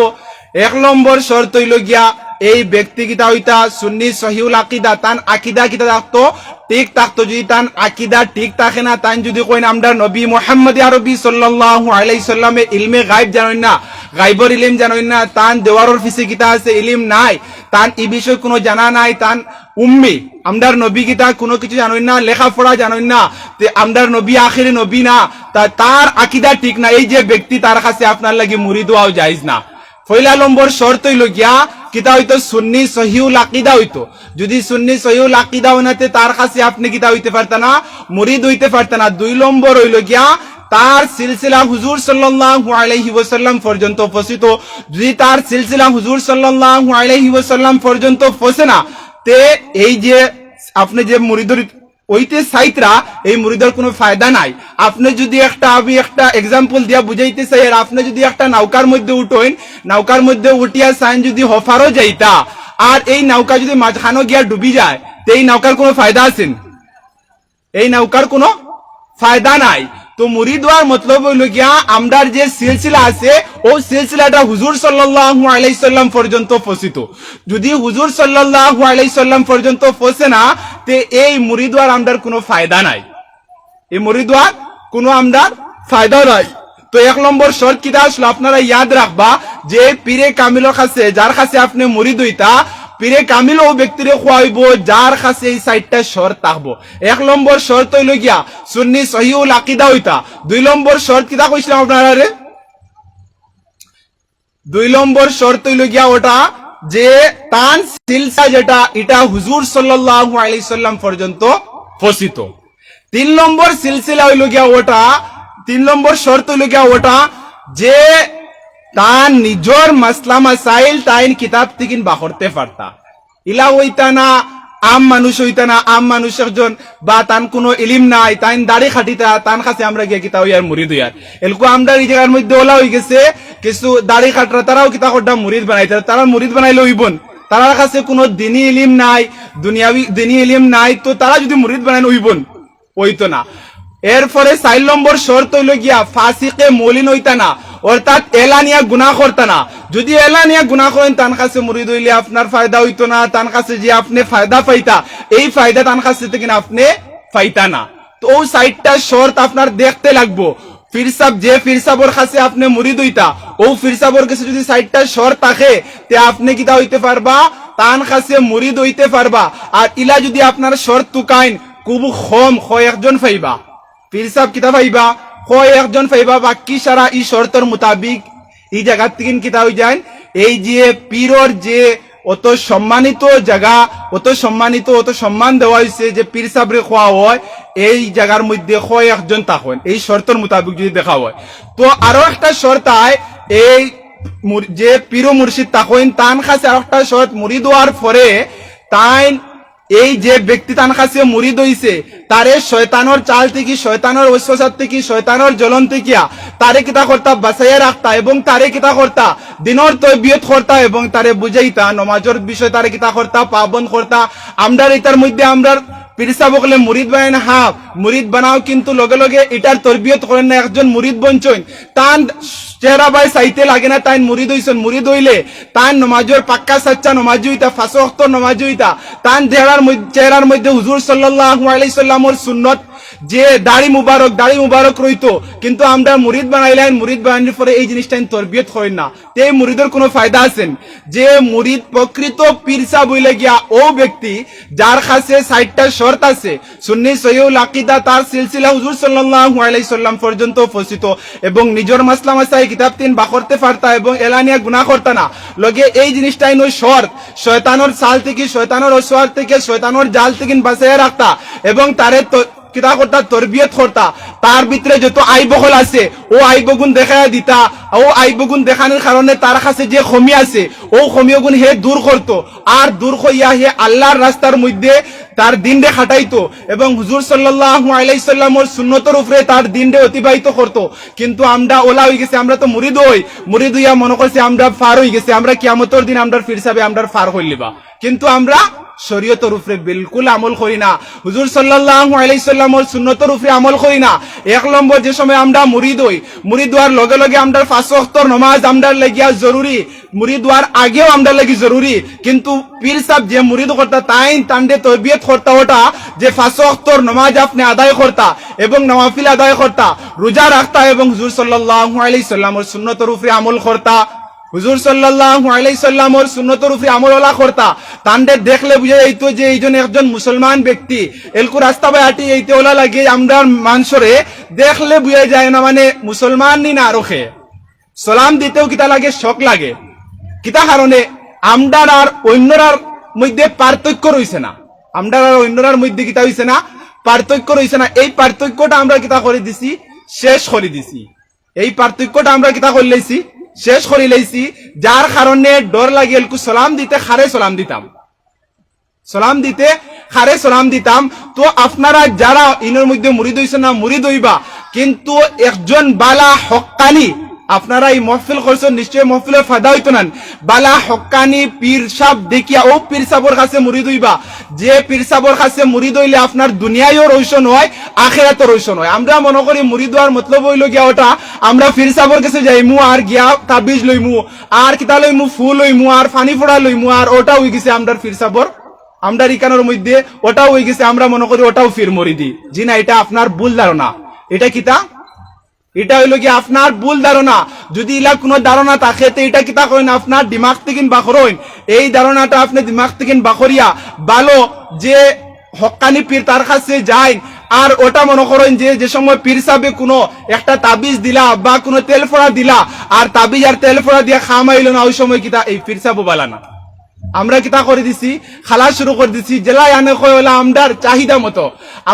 1 নম্বর শর্ত হইল গিয়া এই ব্যক্তি কিতা হইতা সুন্নি সহিউল আকিদা, তান আকিদা কিতা থাকতো ঠিক থাকতো। যদি তান আকিদা ঠিক থাকে না, তান যদি কইন আমরা নবী মুহাম্মদ আরবি সাল্লাল্লাহু আলাইহি সাল্লামে ইলমে গায়ব জানেন না, গায়বর ইলম জানেন না, তান দেওয়ারর ফিসে কিতা আছে ইলম নাই, তান এই বিষয় কোনো জানা নাই, তান উম্মি, আমদার নবী কিতা কোনো কিছু জানেন না, লেখাপড়া জানেন না, তে আমদার নবী আখিরি নবী না, তার আকিদা ঠিক না, এই যে ব্যক্তি তার কাছে আপনার লাগি মুরিদ হওয়াও জায়েজ না। পয়লা নম্বর শর্ত হইল গিয়া কিতা হইতো সুন্নি সহিউল আকিদা হইতো। যদি সুন্নি সহিউল আকিদা হইনাতে তার কাছে আপনি কিতা হইতে পারতেন না, মুরিদ হইতে পারতেন না। 2 নম্বর হইল গিয়া তার সিলসিলা হুজুর সাল্লাল্লাহু আলাইহি ওয়াসাল্লাম পর্যন্ত পৌঁছিত। যদি তার সিলসিলা হুজুর সাল্লাল্লাহু আলাইহি ওয়াসাল্লাম পর্যন্ত পৌঁছে না, তে এই যে আপনি যে মুরিদর ওইতে সাইতরা, এই মুরিদের কোনো ফায়দা নাই। আপনি যদি আমি একটা এক্সাম্পল দিয়া বুঝাইতে চাই, আর আপনি যদি একটা নৌকার মধ্যে উঠেন, নৌকার মধ্যে উঠিয়া সাইন যদি হফারও যাইতা, আর এই নৌকা যদি মাঝখানো গিয়া ডুবি যায়, তো এই নৌকার কোনো ফায়দা আছেন? এই নৌকার কোনো ফায়দা নাই। তো মুরিদ হওয়ার মতলব হইল গিয়া আমরার যে সিলসিলা আছে ও সিলসিলাটা হুজুর সাল্লাল্লাহু আলাইহি সাল্লাম পর্যন্ত পৌঁছিত। যদি হুজুর সাল্লাল্লাহু আলাইহি সাল্লাম পর্যন্ত পৌঁছে না, তে এই মুরিদ হওয়ার আমরার কোনো ফায়দা নাই, এই মুরিদ হওয়ার কোনো আমরার ফায়দা নাই। তো 1 নম্বর শর্ত কিটা আসলো আপনারা ইয়াদ রাখবা, যে পীরে কামিলের কাছে যার কাছে আপনি মুরিদ হইতা, পীরে কামিল ও ব্যক্তিরে খোয়াইব যার কাছে এই 60টা শর্ত থাকবো। 1 নম্বর শর্ত হইল গিয়া সুন্নি সহিউল আকিদা হইতা। 2 নম্বর শর্ত কিটা কইছিলাম আপনারা রে? 2 নম্বর শর্ত হইল গিয়া ওটা যে তান সিলসিলা যেটা এটা হুজুর সাল্লাল্লাহু আলাইহি সাল্লাম পর্যন্ত পৌঁছিত। 3 নম্বর সিলসিলা হইল গিয়া ওটা, 3 নম্বর শর্ত হইল গিয়া ওটা যে তান নিজর মাসলা মাসাইল তাইন কিতাব থেকে বাহরতে পারতা। ইলা হইতা না আম মানুষ হইতা না, আম মানুষ একজন বা তান কোনো ইলিম নাই, তাইন দাড়ি খাটিতা, তান কাছে আমরা গিয়ে কিতা হইয়ার মুরিদ হইয়ার। এলকু আমরা এই জায়গার মধ্যে ওলা হয়ে গেছে কিছু দাড়ি খাটরা, তারাও কিতা করটা মুরিদ বানাইতে, তারা মুরিদ বানাইলে হইবন, তার কাছে কোনো দিনী ইলিম নাই, দুনিয়াবি দিনী ইলিম নাই, তো তারা যদি মুরিদ বানাইলে হইবন, হইতো না। এরপরে 4 নম্বর শর্ত হইল গিয়া ফাসিকে মলিন হইতা না, অর্থাৎ এলানিয়া গুনাহ করতা না। যদি এলানিয়া গুনাহ করেন তান কাছে মুরিদ হইলে আপনার ফায়দা হইতো না, তান কাছে যে আপনি ফায়দা পাইতা, এই ফায়দা তান কাছে থেকে আপনি পাইতা না। তো ও 60টা শর্ত আপনার দেখতে লাগবো। পীর সাহেব যে পীর সাহেবের কাছে আপনি মুরিদ হইতা, ও পীর সাহেবের কাছে যদি 60টা শর্ত থাকে, তে আপনি কিতা হইতে পারবা, তান কাছে মুরিদ হইতে পারবা। আর ইলা যদি আপনার শর্ত তুকাইন খুব কম, হয় একজন পাইবা, পীর সাহেব কিতা পাইবা, হয় একজন পাইবা, বাকি সারা এই শর্তের মোতাবিক এই জায়গা থেকে কিতা হয়ে যায়। এই যে পীরর যে অত সম্মানিত জায়গা, অত সম্মানিত, অত সম্মান দেওয়া হয়েছে যে পীর সাহেবরে খোয়া হয়, এই জায়গার মধ্যে হয় একজন থাকেন, এই শর্তের মোতাবিক যদি দেখা হয়। তো আরো একটা শর্ত আয়, এই যে পীর মুর্শিদ থাকেন তান কাছে আরো একটা শর্ত, মুরিদ হওয়ার পরে তাই এই যে ব্যক্তি তান কাছে মুরিদ হইছে, তারে শয়তানোর চাল থেকে, শয়তানোর ওয়াসওয়াসা থেকে, শয়তানোর জ্বলন থেকে তারে কিতা করতা বাঁচাইয়া রাখতা, এবং তারে কিতা করতা দিনের তরবিয়ত করতা, এবং তারে বুঝাইতা নমাজের বিষয়, তারে কিতা করতা পাবন করতা। আমরা এটার মধ্যে আমরা পীর সাহেব বলে মুরিদ বানাই না, হ্যাঁ মুরিদ বানাও, কিন্তু লগে লগে এটার তরবিয়ত করেন না, একজন মুরিদ বঞ্চন তান চেহারা বাই চাইতে লাগে না, তাই মুরিদ হইছেন। মুরিদ হইলে তান নমাজের পাক্কা সাচ্চা নমাজি হইতা, 5 ওয়াক্ত নমাজি হইতা, তান চেহারার মধ্যে হুজুর সাল্লাল্লাহু আলাইহি সাল্লামের সুন্নত যে দাড়ি মুবারক রইতো, কিন্তু আমরা মুরিদ বানাইলেন, মুরিদ বানানোর পরে এই জিনিসটা তরবিয়ত হয় না, তে মুরিদের কোনো ফায়দা আছেন? যে মুরিদ প্রকৃত পীরসা বইলে গিয়া ও ব্যক্তি যার কাছে 60টা শর্ত আছে, সুন্নি সহিহুল আকীদা তার সিলসিলা হুজুর সাল্লাল্লাহু আলাইহি সাল্লাম পর্যন্ত উপস্থিত, এবং নিজের মাসলা মাসাইল কিতাব তিন বাখরতে পারতা এবং এলানিয়া গুনাহ করতা না, লগে এই জিনিসটাই নয় শর্ত, শয়তানের চাল থেকে, শয়তানের অসওয়ার থেকে, শয়তানের জাল থেকে বাঁচাইয়া রাখতা এবং তারে কিতা করতা, তরবিয়ত করতা। তার ভিতরে যত আইবগল আছে ও আইবগুন দেখাইয়া দিতা, ও আইবগুন দেখানোর কারণে তার কাছে যে খমি আছে ও খমিয়গুন হে দূর করতো, আর দূর হইয়া হে আল্লাহর রাস্তার মধ্যে তার দিনরে খাটাইতো এবং হুজুর সাল্লাল্লাহু আলাইহি সাল্লামের সুন্নতের উপরে তার দিনরে অতিবাহিত করতো। কিন্তু আমরা ওলা হয়ে গেছে, আমরা তো মুরিদ হইয়া মনে করছি আমরা ফার হয়ে গেছে, আমরা কিয়ামতের দিন আমরা ফিরসাবে আমরা ফার হইলিবা, কিন্তু আমরা শরীয়তের উপরে বিলকুল আমল করি না, হুজুর সাল্লাল্লাহু আলাইহি সাল্লামের সুন্নতের উপরে আমল করি না। এক নম্বর, যে সময় আমরা মুরিদ হওয়ার লগে লগে আমরা 5 ওয়াক্তের নামাজ আমরা লাগিয়া জরুরি, মুরিদ হওয়ার আগেও আমরা লাগি জরুরি, কিন্তু পীর সাহেব যে মুরিদ করতা তাই তান্ডে তরবিয়ত করতা ওটা যে 5 ওয়াক্তের নামাজ আপনি আদায় করতা এবং নওয়াফিল আদায় করতা, রোজা রাখতা এবং হুজুর সাল্লাল্লাহু আলাইহি সাল্লামের সুন্নতের উপরে আমল করতা, হুজুর সাল্লাল্লাহু আলাইহি সাল্লামের সুন্নতের উপরে আমলওয়ালা করতা। তান্ডে দেখলে বুঝে যাইতো যে এইজন একজন মুসলমান ব্যক্তি, এলকু রাস্তা বাই আটি এইতে ওলা লাগে আমরা মানুষরে দেখলে বুঝে যায় না মানে মুসলমান নি না রোখে, সালাম দিতেও কিতা লাগে, শখ লাগে, কিতা কারণে আমরার আর অন্যরার মধ্যে পার্থক্য রইছে না, আমরার আর অন্যরার মধ্যে কিতা হইছে না, পার্থক্য রইছে না। এই পার্থক্যটা আমরা কিতা করে দিছি, শেষ করে দিছি, এই পার্থক্যটা আমরা কিতা করে লাইছি, শেষ করে লাইছি, যার কারণে ডর লাগে এলকু সালাম দিতে খারে সালাম দিতাম, সালাম দিতে খারে সালাম দিতাম। তো আপনারা যারা ইনের মধ্যে মুরিদ হইছেন না, মুরিদ হইবা, কিন্তু একজন বালা হক্কানি, আপনারা এই মহফিল করছেন, নিশ্চয়ই মহফিলের ফায়দা হইতো না, বালা হক্কানি পীর সাহেব দেখিয়া ও পীর সাহেবের কাছে মুরিদ হইবা, যে পীর সাহেবের কাছে মুরিদ হইলে আপনার দুনিয়ায়ও রোশন হয়, আখিরাতও রোশন হয়। আমরা মনে করি মুরিদ হওয়ার মতলব হইল গিয়া ওটা আমরা পীর সাহেবের কাছে যাইমু আর গিয়া তাবিজ লইমু আর কিতা লইমু, ফুল লইমু আর পানি ফোড়া লইমু, আর ওটা হয়ে গেছে আমরা পীর সাহেবের, আমরা ইকানোর মধ্যে ওটাও হয়ে গেছে, আমরা মনে করি ওটাও পীর মুরিদি। জি না, এটা আপনার ভুল ধারণা, এটা কিতা, এটা হইল কি আপনার ভুল ধারণা। যদি ইলা কোনো ধারণা থাকে তো এটা কিতা করেন, আপনার দিমাগ থেকে বাখরইন, এই ধারণাটা আপনি দিমাগ থেকে বাখরিয়া ভালো যে হক্কানি পীর তার কাছে যায়, আর ওটা মনে করেন যে সময় পীর সাহেবে কোনো একটা তাবিজ দিলা বা কোনো তেল ফোড়া দিলা আর তাবিজ আর তেল ফোড়া দিয়া খামাইল না, ওই সময় কিতা এই পীর সাহেব বালা না। আমরা কিতা করে দিছি, খালা শুরু করে দিছি, জেলায় আনে কয় হলো আমরার চাহিদা মতো,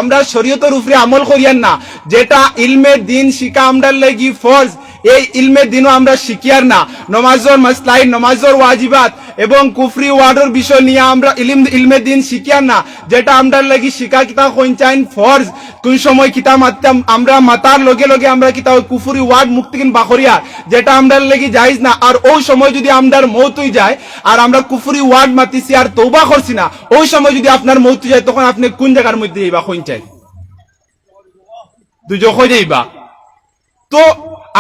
আমরা শরীয়তের উপরে আমল করিয়ান না, যেটা ইলমে দিন শিখা আমরার লাগি ফরজ, এই ইলমে দিনও আমরা শিখিয়ার না, নমাজর মাসলাই, নমাজর ওয়াজিবাত এবং কুফরি ওয়ার্ডের বিষয় নিয়ে আমরা ইলমে দিন শিখিয়ার না, যেটা আমরার লাগি শিখা কিতা কইন ফরজ। কোন সময় কিতা মারতাম আমরা মাতার লগে লগে আমরা কিতা কুফরি ওয়ার্ড মুক্তিকিন বাখরিয়া, যেটা আমরার লাগি জায়েজ না, আর ওই সময় যদি আমরার মৌত হই যায় আর আমরা কুফরি ওয়ার্ড মাতিছি আর তওবা করছি না, ওই সময় যদি আপনার মৌত যায় তখন আপনি কোন জায়গার মধ্যে যাইবা, কইন চাই দুজো হয়ে যাইবা। তো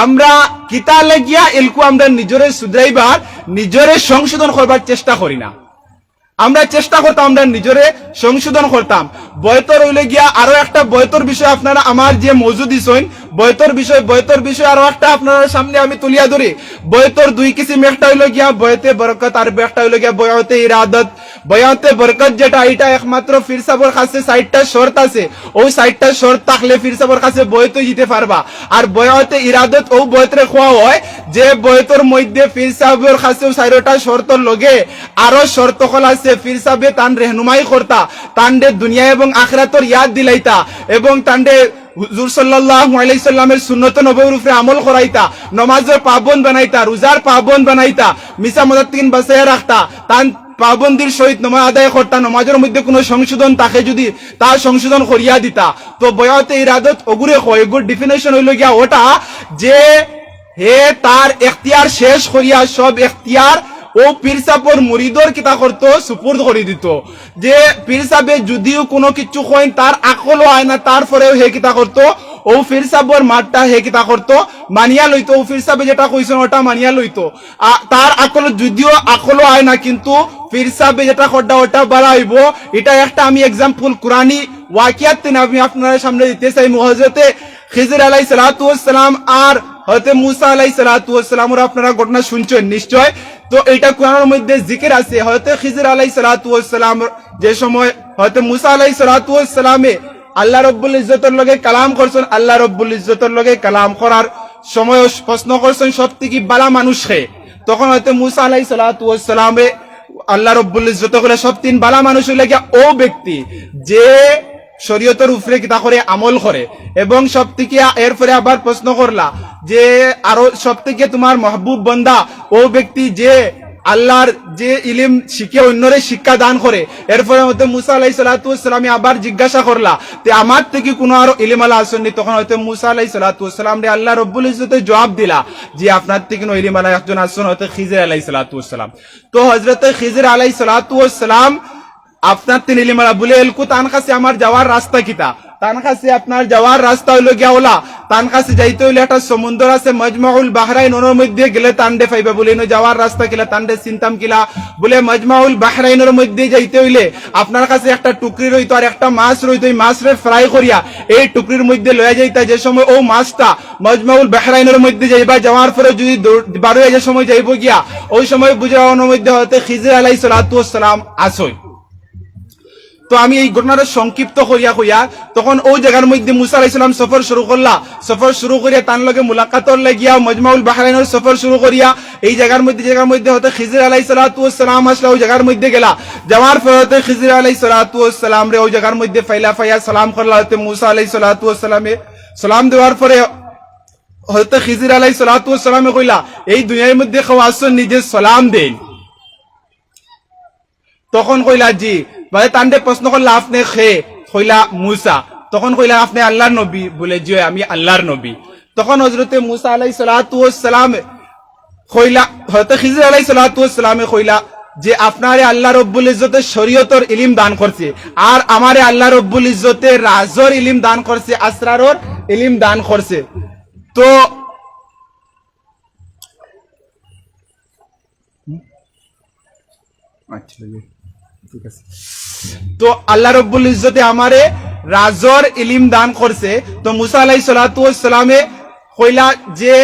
আমরা কিতা লাগিয়া এলকু আমরা নিজরে সুধরাইবার, নিজরে সংশোধন করবার চেষ্টা করি না, আমরা চেষ্টা করতাম আমরা নিজরে সংশোধন করতাম। বয়তর হইলে গিয়া আরো একটা বয়তর বিষয় আপনারা আমার যে মজুদ দিছেন, বয়তর বিষয় আরো একটা আপনার সামনে আমি তুলিয়া ধরি। বয়তর দুই কিসিম, একটা হইল গিয়া বয়তে বরকত আর একটা হইল গিয়া বয়তে ইরাদত। বয়তে বরকত যেটা, এটা একমাত্র পীর সাহেবের কাছে 60টা শর্ত আছে, ওই 60টা শর্ত থাকলে পীর সাহেবের কাছে বয়তে দিতে পারবা। আর বয়তে ইরাদত ও বয়তরে খোয়া হয় যে বয়তর মধ্যে পীর সাহেবের কাছে 4টা শর্তর লগে আরো শর্ত কল আছে, পীর সাহেবে তান রেহনুমাই করতা, তান্ডে দুনিয়া এবং আখিরাতর ইয়াদ দিলাইতা এবং তান্ডে হুজুর সাল্লাল্লাহু আলাইহি সাল্লামের সুন্নত নববীর উপরে আমল করাইতা, নামাজের পাবন্দ বানাইতা, রোজার পাবন্দ বানাইতা, মিছা মদত থেকে বাঁচাইয়া রাখতা, তান পাবন্দির সহিত নামাজ আদায় করতা, নামাজের মধ্যে কোনো সংশোধন থাকে যদি তার সংশোধন করিয়া দিতা। তো বয়াতে ইরাদত ওগুরে হয়, এগুর ডেফিনেশন হইল গিয়া ওটা যে হে তার এখতিয়ার শেষ করিয়া সব এখতিয়ার ও পীর সাহেবের মুরিদর কিতা করতো, সুপুর্দ করে দিত। যে পীর সাহেবে যদিও কোনো কিছু কইন তার আকলও হয় না, তারপরেও হে কিতা করতো, ও পীর সাহেবের মাঠটা হে কিতা করতো, মানিয়া লইতো, ও পীর সাহেবে যেটা কইছেন ওটা মানিয়া লইতো। তার আকল যদিও আকলও হয় না, কিন্তু পীর সাহেবে যেটা করটা ওটা বাড়া হইব। এটা একটা আমি এক্সাম্পল ওয়াকিয়াত আমি আপনার সামনে দিতে চাই। হযরতে খিজির আলাইহিস সালাতু ওয়াস সালাম আর হযরতে মূসা আলাইহিস সালাতু ওয়াস সালামের আপনারা ঘটনা শুনছেন নিশ্চয়। তো এটা কোরআনের মধ্যে জিকির আছে। হযরতে খিজির আলাইহিস সালাতু ওয়াস সালাম যে সময় হযরতে মূসা আলাইহিস সালাতু ওয়াস সালামে আল্লাহ রাব্বুল ইজ্জতের লগে কালাম করছেন, আল্লাহ রাব্বুল ইজ্জতের লগে কালাম করার সময় প্রশ্ন করছেন সবথেকে বালা মানুষ হে। তখন হয়তো মূসা আলাইহিস সালাতু ওয়াস সালামে আল্লাহ রাব্বুল ইজ্জত করে সব তিন বালা মানুষ হইলে ও ব্যক্তি যে শরীয়তের উপরে কিতা করে আমল করে, এবং সব থেকে এরপরে আবার প্রশ্ন করলা যে আরো সব থেকে তোমার মাহবুব বান্দা ও ব্যক্তি যে আল্লাহর যে ইলম শিখে অন্যরে শিক্ষা দান করে। এরপরে হয়তো মূসা আলাইহিস সালাতু ওয়াস সালামে আবার জিজ্ঞাসা করলা তে আমার থেকে কোনো আরো ইলম আলা আসেননি। তখন হয়তো মূসা আলাইহিস সালাতু ওয়াস সালাম রে আল্লাহ রাব্বুল ইজ্জতে জবাব দিলা যে আপনার থেকে কোনো ইলম আলা একজন আসেন হয়তো খিজির আলাইহিস সালাতু ওয়াস সালাম। তো হযরত খিজির আলাইহিস সালাতু ওয়াস সালাম আপনার তিন ইলম আলা বলে এলকু তান কাছে আমার যাওয়ার রাস্তা কিতা, তান কাছে আপনার যাওয়ার রাস্তা হইলো গিয়া ওলা তান কাছে যাইতে হইলে একটা সমুদ্র আছে মজমাউল বাহরাইন, ওর মধ্যে গেলে তান্ডে পাইবে বলে যাওয়ার রাস্তা কিলা তান্ডে চিন্তাম কিলা বলে মজমাউল বাহরাইনের মধ্যে যাইতে হইলে আপনার কাছে একটা টুকরি রইতো আর একটা মাছ রইতো, এই মাছরে ফ্রাই করিয়া এই টুকরির মধ্যে লয়া যাইতা। যে সময় ও মাছটা মজমাউল বাহরাইনের মধ্যে যাইবা, যাওয়ার পরে যদি বারো যে সময় যাইব গিয়া ওই সময় বুঝানোর মধ্যে হয়তো খিজির আলাইহিস সালাতু ওয়াস সালাম আসই। তো আমি এই ঘটনাটা সংক্ষিপ্ত করিয়া কইয়া তখন ওই জায়গার মধ্যে মূসা আলাইহিস সালাম সফর শুরু করলা। সফর শুরু করিয়া তার লগে মুলাকাতর লাগিয়া মজমাউল বাহরাইনের সফর শুরু করিয়া এই জায়গার মধ্যে হয়তো খিজির আলাইহিস সালাতু ওয়াস সালাম আসলা, ওই জায়গার মধ্যে গেলা। যাওয়ার পর হয়তো খিজির আলাইহিস সালাতু ওয়াস সালাম রে ওই জায়গার মধ্যে ফাইয়া সালাম করলা। হয়তো মূসা আলাইহিস সালাতু ওয়াস সালামে সালাম দেওয়ার পরে হয়তো খিজির আলাইহিস সালাতু ওয়াস সালামে কইলা এই দুনিয়ার মধ্যে কেউ আসছেন নিজে সালাম দেন। তখন কইলা জি, মানে তান্ডে প্রশ্ন করলা আপনি খে, কইলা মূসা। তখন কইলা আপনি আল্লাহর নবী, বলে জি আমি আল্লাহর নবী। তখন হযরতে মূসা আলাইহিস সালাতু ওয়াস সালাম কইলা হযরত খিজির আলাইহিস সালাতু ওয়াস সালামে কইলা যে আপনারে আল্লাহ রাব্বুল ইজ্জতের শরীয়তের ইলম দান করছে আর আমারে আল্লাহ রাব্বুল ইজ্জতের রাজর ইলম দান করছে, আসরারর ইলম দান করছে। তো তো আল্লাহ রাব্বুল ইজ্জতে আমারে রাজর ইলম দান করছে। তো মূসা আলাইহিস সালাতু ওয়াস সালামে কইলা যে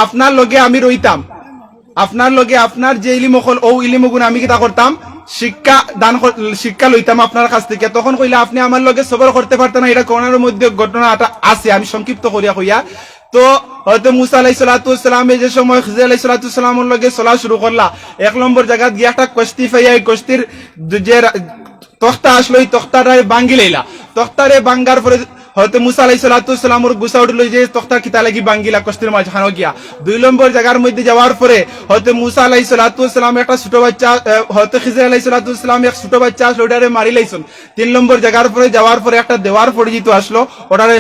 আপনার লগে আমি রইতাম, আপনার লগে আপনার যে ইলম হল ও ইলম গুণ আমি কিতা করতাম শিক্ষা লইতাম আপনার কাছ থেকে। তখন কইলা আপনি আমার লগে সবর করতে পারতেন না, এটা কোরআনের মধ্যে ঘটনাটা আছে, আমি সংক্ষিপ্ত করিয়া কইয়া। তো হয়তো মূসা আলাইহিস সালাতু ওয়াস সালাম যে সময় খিজির আলাইহিস সালাতু ওয়াস সালামের লগে চলা শুরু করলা, এক নম্বর জায়গা গিয়ে একটা কষ্টি পাইয়া এই কষ্টির যে তখতা আসলো এই তখতাটারে ভাঙ্গি লইলা। তখতারে ভাঙ্গার পরে হয়তো মূসা আলাইহিস সালাতু ওয়াস সালামের গুসা উঠলো যে তখতা কিতা লাগি ভাঙ্গিলা কষ্টির মাঝখানে গিয়া। দুই নম্বর জায়গার মধ্যে যাওয়ার পরে হয়তো মূসা আলাইহিস সালাতু ওয়াস সালাম একটা ছোট বাচ্চা হয়তো খিজির আলাইহিস সালাতু ওয়াস সালাম এক ছোট বাচ্চা আসলো, ওটারে মারি লাইছন। তিন নম্বর জায়গার পরে যাওয়ার পরে একটা দেওয়ার পরিচিত আসলো, ওটারে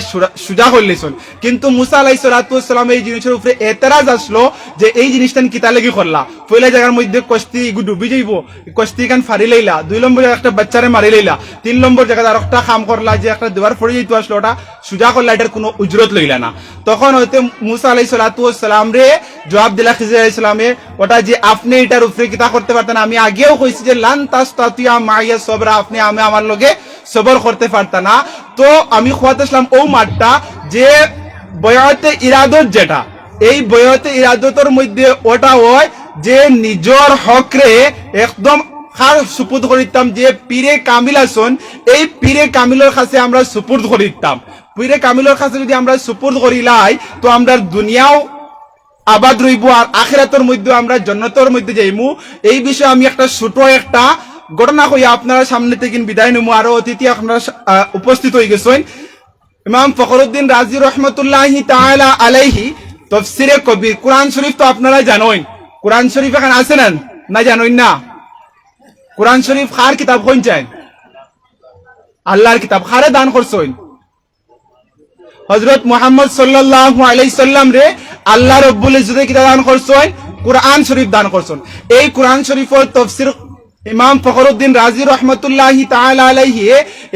সুজা করলেছন। কিন্তু মূসা আলাইহিস সালাতু ওয়াস সালাম এই জিনিসের উপরে এতরাজ আসলো যে এই জিনিসটা কিতা লাগি করলা। পয়লা জায়গার মধ্যে কষ্টি ডুবি যাইব, কষ্টি কান ফারি লাইলা। দুই নম্বর একটা বাচ্চারে মারি লাইলা। তিন নম্বর জায়গায় আর একটা কাম করলা যে একটা দেওয়ার পরিচিত আসলো, ওটা সুজা করলা, এটার কোনো উজরত লইলা না। তখন হয়তো মূসা আলাইহিস সালাতু ওয়াস সালাম রে জবাব দিলা খিজির আলাইহিস সালামে ওটা যে আপনি এটার উপরে কিতা করতে পারতেন, আমি আগেও কইছি যে লান তাসতাতিয়া মাইয়া সবরা, আপনি আমি আমার লগে সবর করতে পারতেন না। তো আমি খোয়াতে ইসলাম ও মাঠটা যে বয়াতে ইরাদত, যেটা এই বয়াতে ইরাদতের মধ্যে ওটা হয় যে নিজর হক রে একদম খার সুপুর্দ করিতাম, যে পীরে কামিল আসন এই পীরে কামিলের কাছে আমরা সুপুর্দ করিতাম। পীরে কামিলের কাছে যদি আমরা সুপুর্দ করিলাই তো আমরা দুনিয়াও আবাদ রইব আর আখিরাতের মধ্যে আমরা জান্নাতের মধ্যে যাইমু। এই বিষয়ে আমি একটা ছোট একটা ঘটনা কইয়া আপনারা সামনে থেকে বিদায় নেবো। আরো অতিথি আপনারা উপস্থিত হয়ে গেছেন। ইমাম ফখরুদ্দিন রাজি রহমতুল্লাহি তাআলা আলাইহি তাফসিরে কবির, কোরআন শরীফ তো আপনারা জানেন, কোরআন শরীফ এখানে আছে না জানেন না? কোরআন শরীফ কার কিতাব কোন চাই? আল্লাহর কিতাব। কারে দান করছেন? হযরত মুহাম্মদ সাল্লাল্লাহু আলাইহি সাল্লাম রে আল্লাহ রাব্বুল ইজ্জতে কিতাব দান করছেন, কোরআন শরীফ দান করছেন। এই কোরআন শরীফের তাফসীর ইমাম ফখরুদ্দিন রাজি রহমতুল্লাহি তাআলা আলাইহি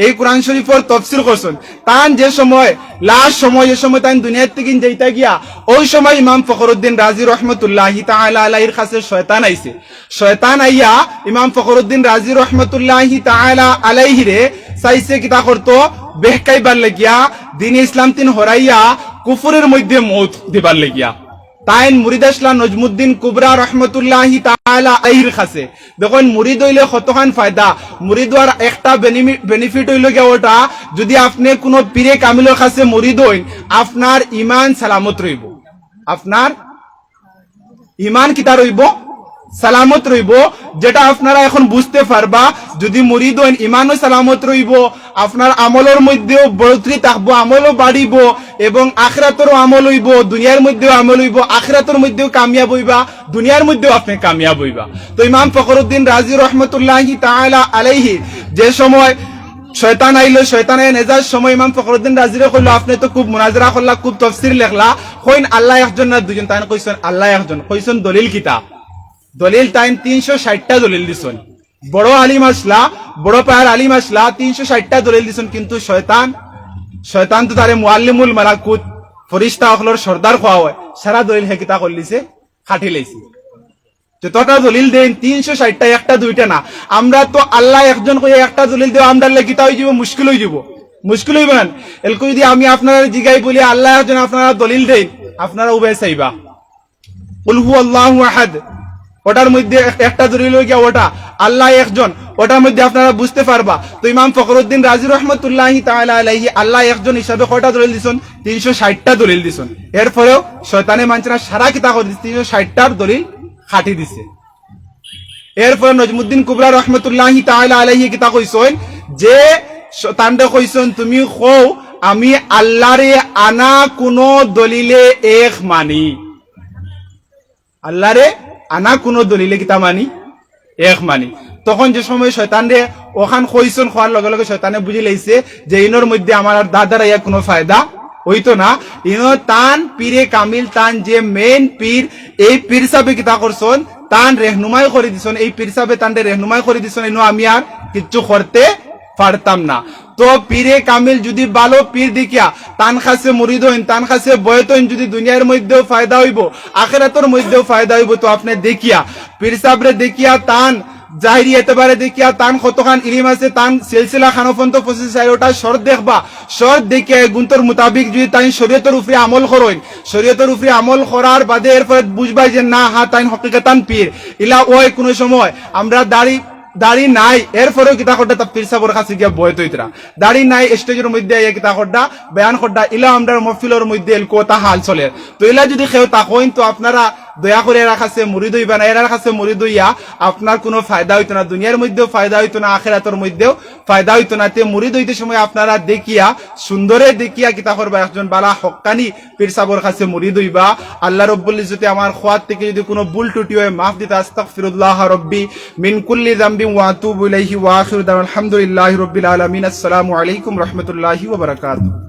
এই কোরআন শরীফের তাফসীর করছেন। তান যে সময় লাস্ট সময় যে সময় তান দুনিয়া থেকে যাইতা গিয়া ওই সময় ইমাম ফখরুদ্দিন রাজি রহমতুল্লাহি তাআলা আলাইহির কাছে শয়তান আইছে। শয়তান আইয়া ইমাম ফখরুদ্দিন রাজি রহমতুল্লাহি তাআলা আলাইহি রে চাইছে কিতা করতো বেহকাইবার লাগিয়া দিন ইসলাম তিন হরাইয়া কুফরের মধ্যে মৌত দিবার লাগিয়া তাইন মুরিদ আসলা নজমুদ্দিন কুবরা রহমতুল্লাহি তাআলা আলাইহির কাছে দেখুন মুরিদ হইলে কতখান ফায়দা মুরিদ হওয়ার একটা বেনিফিট হইল গিয়া ওটা যদি আপনি কোনো পীরে কামিলের কাছে মুরিদ হইন আপনার ঈমান সালামত রইব আপনার ঈমান কিতা রইব সালামত রইব যেটা আপনারা এখন বুঝতে পারবা যদি মুরিদ হইন ঈমানও সালামত রইব আপনার আমলের মধ্যেও বড়ত্রি থাকবো আমলও বাড়িব এবং আখিরাতেরও আমল হইব দুনিয়ার মধ্যেও আমল হইব আখিরাতের মধ্যেও কামিয়াব হইবা দুনিয়ার মধ্যেও আপনি কামিয়াব হইবা তো ইমাম ফখরুদ্দিন রাজি রহমতুল্লাহি তাআলা আলাইহি যে সময় শয়তান আইলো শয়তানের নেজার সময় ইমাম ফখরুদ্দিন রাজিরে কইলো আপনি তো খুব মুনাজারা করলা খুব তাফসীর লেখলা কইন আল্লাহ একজন না দুজন তাই কইছেন আল্লাহ একজন কইছেন দলিল কিতা দলিল তাইন 360টা দলিল দিছেন বড় আলিম আসলা বড় পায়ার আলিম আসলা 360টা দলিল দিছেন কিন্তু শয়তান তো তারে মুআল্লিমুল মালাকুত ফেরেশতা হলর সর্দার খোয়া হয় সারা দলিল হে কিতা করলিছে খাটি লাইছে যতটা দলিল দেন 360টা একটা দুইটা না আমরা তো আল্লাহ একজন কইয়া একটা দলিল দেও আমরা লাগি কিতা হই যাব মুশকিল হইব না এলকো যদি আমি আপনারা জিগাই বলি আল্লাহ একজন আপনারা দলিল দেন আপনারা উভয় চাইবা কুল হু আল্লাহু আহাদ ওটার মধ্যে একটা দলিল হই গিয়া ওটা আল্লাহ একজন ওটার মধ্যে আপনারা বুঝতে পারবা তো ইমাম ফখরুদ্দিন রাজি রহমতুল্লাহি তাআলা আলাইহি আল্লাহ একজন হিসাবে কয়টা দলিল দিছেন 360টা দলিল দিছেন এরপরেও শয়তানে মানছনা সারা কিতা করে 360টার দলিল খাটি দিছে এরপর নজমুদ্দিন কুবরা রহমতুল্লাহি তাআলা আলাইহি কিতা কইছেন যে তান্ডে কইছেন তুমি কও আমি আল্লাহরে আনা কোন দলিলে এক মানি আল্লাহরে আনা কোন দলিলে কিতা মানি এক মানি তখন যে সময় শয়তানরে ওখান কইছেন খোয়ার লগে লগে শয়তানে বুঝি লাইছে যে ইনোর মধ্যে আমার আর দাদার ইয়া কোনো ফায়দা হইতো না ইনো তান পীরে কামিল তান যে মেইন পীর এই পীর সাহেব কিতা করছেন তান রেহনুমাই করে দিছেন এই পীর সাহেব তানরে রেহনুমাই করে দিছেন ইনো আমি আর কিচ্ছু করতে পারতাম না তো পীরে কামিল যদি ভালো পীর দেখিয়া তান কাছে মুরিদ হইন তান কাছে বয়ত হইন যদি দুনিয়ার মধ্যেও ফায়দা হইব আখিরাতের মধ্যেও ফায়দা হইব তো আপনি দেখিয়া পীর সাহেবরে দেখিয়া তান জাহিরি এতবারে দেখিয়া তান কতখান ইলিম আছে তান সিলসিলা খানফন্ত পঁচিশ ওটা শর্ত দেখবা শর্ত দেখিয়া গুন্তর মোতাবিক যদি তাই শরীয়তের উপরে আমল করেন শরীয়তের উপরে আমল করার বাদে এরপরে বুঝবা যে না হ্যাঁ তাই হকিকতান পীর ইলা ওই কোনো সময় আমরা দাড়ি নাই এরপরেও কিতা করডা তা পীর সাহেবের কাছে গিয়া বয়ত হইতরা দাড়ি নাই স্টেজের মধ্যে আইয়া কিতা করডা বয়ান করডা ইলা আমরা মহফিলের মধ্যে কথা হাল চলে তো ইলা যদি কেউ তাকইন তো আপনারা দয়া করে এর কাছে মুরিদ হইবা না এর কাছে মুরিদ হইয়া আপনার কোনো ফায়দা হইতো না দুনিয়ার মধ্যেও ফায়দা হইতো না আখিরাতের মধ্যেও ফায়দা হইতো না তে মুরিদ হইতে সময় আপনারা দেখিয়া সুন্দরে দেখিয়া কিতা করবা একজন বালা হক্কানি পীর সাহেবের কাছে মুরিদ হইবা আল্লাহ রাব্বুল ইজ্জতে আমার খোয়াত থেকে যদি কোনো ভুল ত্রুটি হয় মাফ দিতে আস্তাগফিরুল্লাহ রাব্বি মিন কুল্লি যামবি ওয়া আতুবু ইলাইহি ওয়া আখিরু দাওয়ানা আলহামদুলিল্লাহি রাব্বিল আলামিন আসসালামু আলাইকুম রাহমাতুল্লাহি ওয়া বারাকাতুহু।